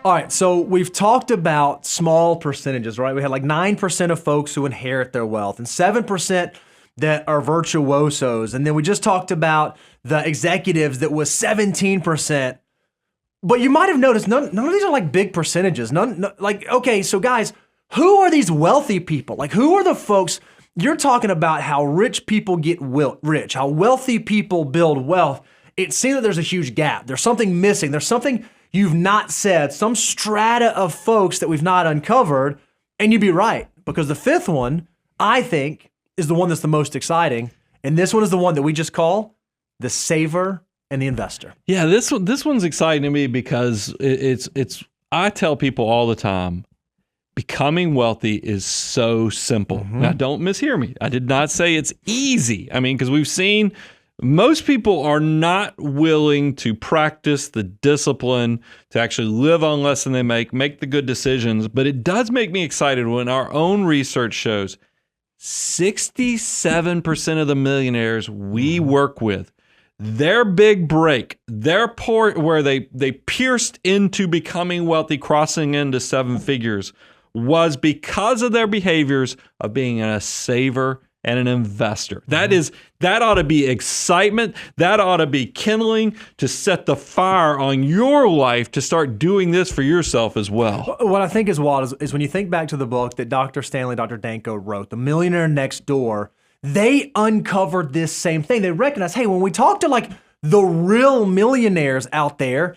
All right, so we've talked about small percentages, right? We had like 9% of folks who inherit their wealth and 7% that are virtuosos. And then we just talked about the executives that was 17%. But you might have noticed none of these are like big percentages. Okay, so guys, who are these wealthy people? Like, who are the folks? You're talking about how rich people get rich, how wealthy people build wealth. It seems that there's a huge gap. There's something missing. There's something you've not said, some strata of folks that we've not uncovered. And you'd be right, because the fifth one, I think, is the one that's the most exciting. And this one is the one that we just call the saver and the investor. Yeah, this one's exciting to me because it's I tell people all the time, becoming wealthy is so simple. Now, don't mishear me. I did not say it's easy. I mean, because we've seen most people are not willing to practice the discipline to actually live on less than they make the good decisions. But it does make me excited when our own research shows 67% of the millionaires we work with, their big break, their where they pierced into becoming wealthy, crossing into seven figures, was because of their behaviors of being a saver and an investor. That ought to be excitement. That ought to be kindling to set the fire on your life to start doing this for yourself as well. What I think is wild is when you think back to the book that Dr. Danko wrote, The Millionaire Next Door, they uncovered this same thing. They recognized, hey, when we talk to like the real millionaires out there,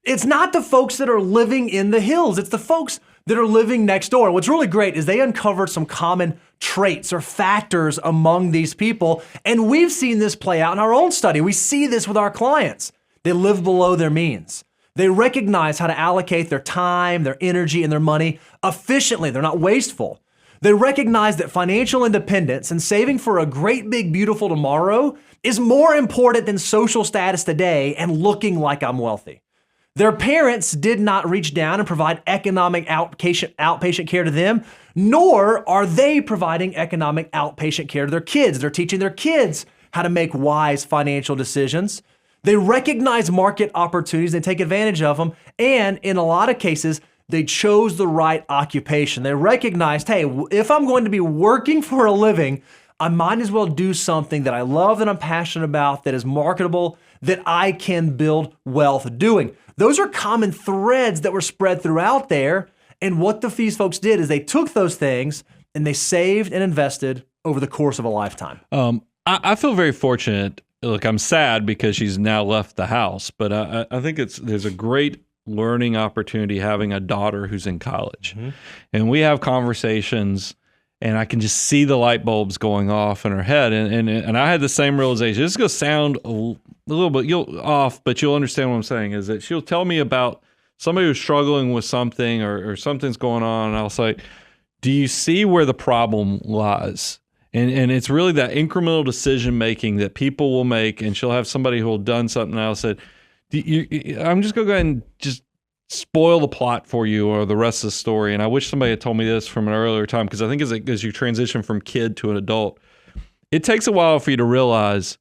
it's not the folks that are living in the hills. It's the folks that are living next door. What's really great is they uncovered some common traits or factors among these people. And we've seen this play out in our own study. We see this with our clients. They live below their means. They recognize how to allocate their time, their energy, and their money efficiently. They're not wasteful. They recognize that financial independence and saving for a great, big, beautiful tomorrow is more important than social status today and looking like I'm wealthy. Their parents did not reach down and provide economic outpatient care to them, nor are they providing economic outpatient care to their kids. They're teaching their kids how to make wise financial decisions. They recognize market opportunities, they take advantage of them, and in a lot of cases, they chose the right occupation. They recognized, hey, if I'm going to be working for a living, I might as well do something that I love, that I'm passionate about, that is marketable, that I can build wealth doing. Those are common threads that were spread throughout there. And what these folks did is they took those things and they saved and invested over the course of a lifetime. I feel very fortunate. Look, I'm sad because she's now left the house, but I think there's a great learning opportunity having a daughter who's in college. And we have conversations and I can just see the light bulbs going off in her head. And I had the same realization. This is going to sound a little bit off, but you'll understand what I'm saying, is that she'll tell me about somebody who's struggling with something or something's going on. And I'll say, do you see where the problem lies? And it's really that incremental decision making that people will make. And she'll have somebody who will have done something. And I'll say, I'm just going to go ahead and just spoil the plot for you or the rest of the story. And I wish somebody had told me this from an earlier time, because I think as you transition from kid to an adult, it takes a while for you to realize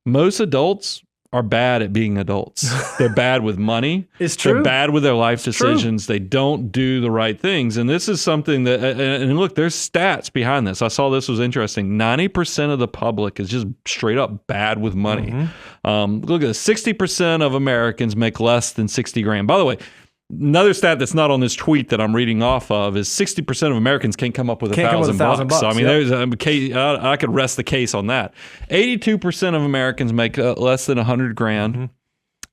most adults are bad at being adults. They're bad with money. It's true. They're bad with their life decisions. They don't do the right things. And this is something that, and look, there's stats behind this. I saw this was interesting. 90% of the public is just straight up bad with money. Look at this. 60% of Americans make less than 60 grand. By the way, another stat that's not on this tweet that I'm reading off of is 60% of Americans can't come up with $1,000. So, I mean, there's a case, I could rest the case on that. 82% of Americans make less than 100 grand.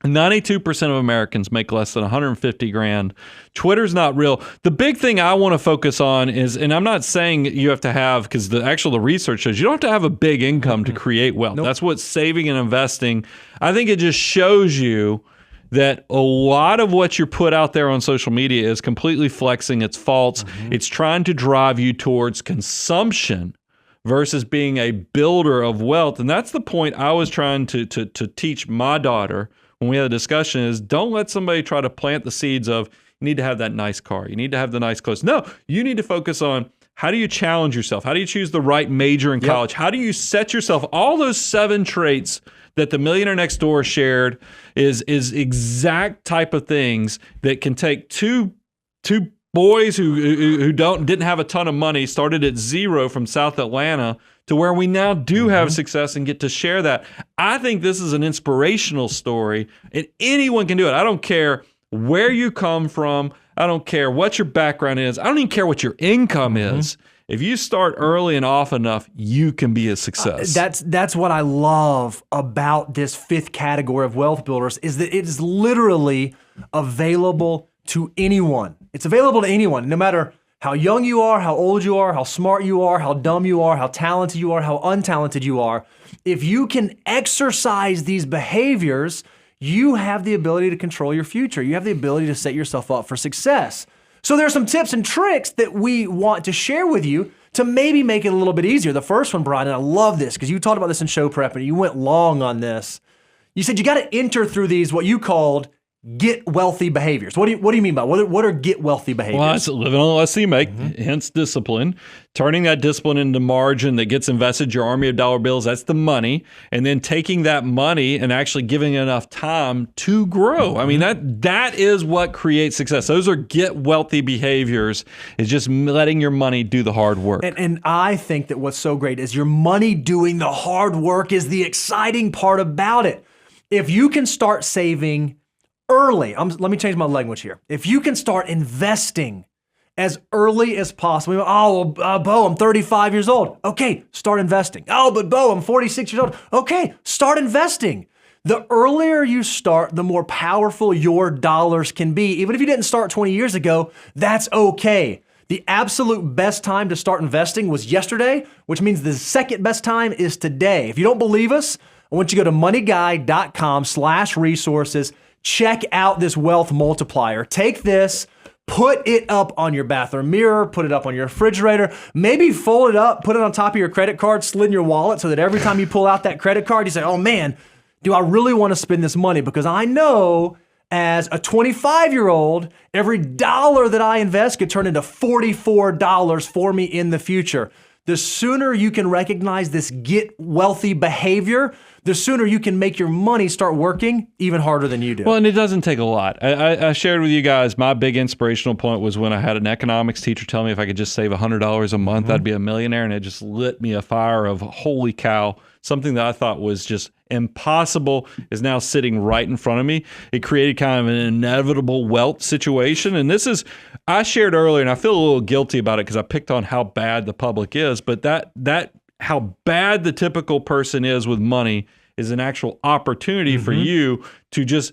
92% of Americans make less than 150 grand. Twitter's not real. The big thing I want to focus on is, and I'm not saying you have to have, because the research shows you don't have to have a big income to create wealth. That's what saving and investing, I think it just shows you that a lot of what you're put out there on social media is completely flexing. It's false. It's trying to drive you towards consumption versus being a builder of wealth. And that's the point I was trying to teach my daughter when we had a discussion, is don't let somebody try to plant the seeds of, you need to have that nice car. You need to have the nice clothes. No, you need to focus on, How do you challenge yourself? How do you choose the right major in college? How do you set yourself? All those 7 traits that the Millionaire Next Door shared is exact type of things that can take two boys who didn't have a ton of money, started at 0 from South Atlanta, to where we now do have success and get to share that. I think this is an inspirational story, and anyone can do it. I don't care where you come from. I don't care what your background is. I don't even care what your income is. If you start early and often enough, you can be a success. That's what I love about this 5th category of wealth builders, is that it is literally available to anyone. It's available to anyone, no matter how young you are, how old you are, how smart you are, how dumb you are, how talented you are, how untalented you are. If you can exercise these behaviors, you have the ability to control your future. You have the ability to set yourself up for success. So there's some tips and tricks that we want to share with you to maybe make it a little bit easier. The first one, Brian, and I love this because you talked about this in show prep and you went long on this. You said you got to enter through these, what you called get wealthy behaviors. What do you mean by what are get wealthy behaviors? Well, it's living on less than you make, hence discipline. Turning that discipline into margin that gets invested, your army of dollar bills, that's the money. And then taking that money and actually giving it enough time to grow. I mean, that is what creates success. Those are get wealthy behaviors, is just letting your money do the hard work. And I think that what's so great is your money doing the hard work is the exciting part about it. If you can start saving early, let me change my language here. If you can start investing as early as possible. Bo, I'm 35 years old. Okay, start investing. Oh, but Bo, I'm 46 years old. Okay, start investing. The earlier you start, the more powerful your dollars can be. Even if you didn't start 20 years ago, that's okay. The absolute best time to start investing was yesterday, which means the second best time is today. If you don't believe us, I want you to go to moneyguy.com/resources. Check out this wealth multiplier. Take this, put it up on your bathroom mirror, put it up on your refrigerator, maybe fold it up, put it on top of your credit card, slid in your wallet so that every time you pull out that credit card, you say, oh man, do I really want to spend this money? Because I know as a 25-year-old, every dollar that I invest could turn into $44 for me in the future. The sooner you can recognize this get wealthy behavior, the sooner you can make your money start working even harder than you do. Well, and it doesn't take a lot. I shared with you guys, my big inspirational point was when I had an economics teacher tell me if I could just save $100 a month, I'd be a millionaire. And it just lit me a fire of, holy cow, something that I thought was just impossible is now sitting right in front of me. It created kind of an inevitable wealth situation. And this is, I shared earlier, and I feel a little guilty about it because I picked on how bad the public is, but that how bad the typical person is with money is an actual opportunity for you to just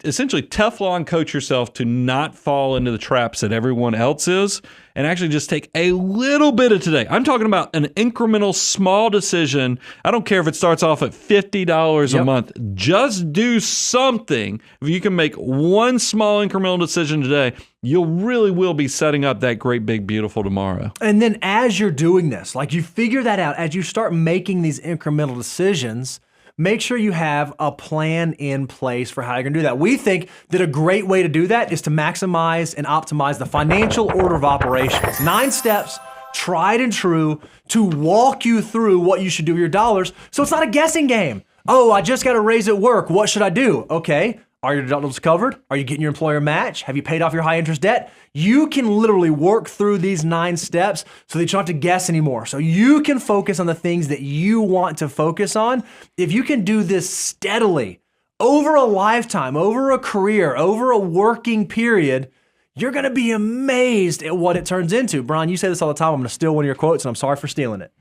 essentially Teflon coach yourself to not fall into the traps that everyone else is and actually just take a little bit of today. I'm talking about an incremental small decision. I don't care if it starts off at $50 a month. Just do something. If you can make one small incremental decision today, you really will be setting up that great, big, beautiful tomorrow. And then as you're doing this, like you figure that out, as you start making these incremental decisions, make sure you have a plan in place for how you're going to do that. We think that a great way to do that is to maximize and optimize the financial order of operations. 9 steps, tried and true, to walk you through what you should do with your dollars. So it's not a guessing game. Oh, I just got a raise at work. What should I do? Okay. Are your deductibles covered? Are you getting your employer match? Have you paid off your high interest debt? You can literally work through these 9 steps so that you don't have to guess anymore. So you can focus on the things that you want to focus on. If you can do this steadily over a lifetime, over a career, over a working period, you're going to be amazed at what it turns into. Brian, you say this all the time. I'm going to steal one of your quotes, and I'm sorry for stealing it.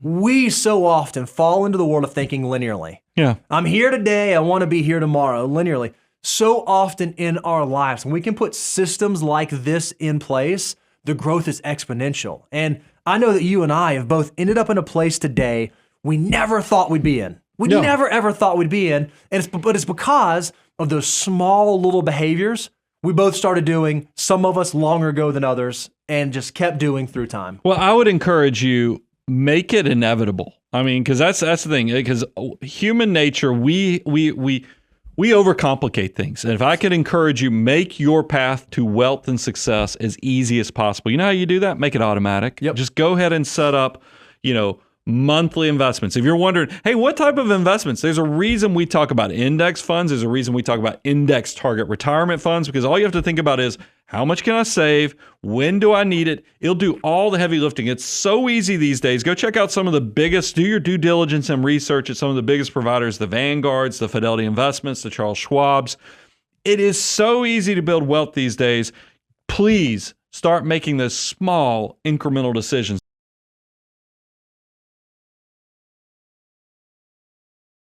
We so often fall into the world of thinking linearly. Yeah. I'm here today. I want to be here tomorrow, linearly. So often in our lives, when we can put systems like this in place, the growth is exponential. And I know that you and I have both ended up in a place today we never thought we'd be in. We never, ever thought we'd be in. But it's because of those small little behaviors we both started doing, some of us longer ago than others, and just kept doing through time. Well, I would encourage you, make it inevitable. I mean, because that's the thing. Because human nature, we we overcomplicate things. And if I could encourage you, make your path to wealth and success as easy as possible. You know how you do that? Make it automatic. Yep. Just go ahead and set up, monthly investments. If you're wondering, hey, what type of investments? There's a reason we talk about index funds. There's a reason we talk about index target retirement funds, because all you have to think about is, how much can I save? When do I need it? It'll do all the heavy lifting. It's so easy these days. Go check out some of the biggest, do your due diligence and research at some of the biggest providers, the Vanguards, the Fidelity Investments, the Charles Schwabs. It is so easy to build wealth these days. Please start making those small incremental decisions.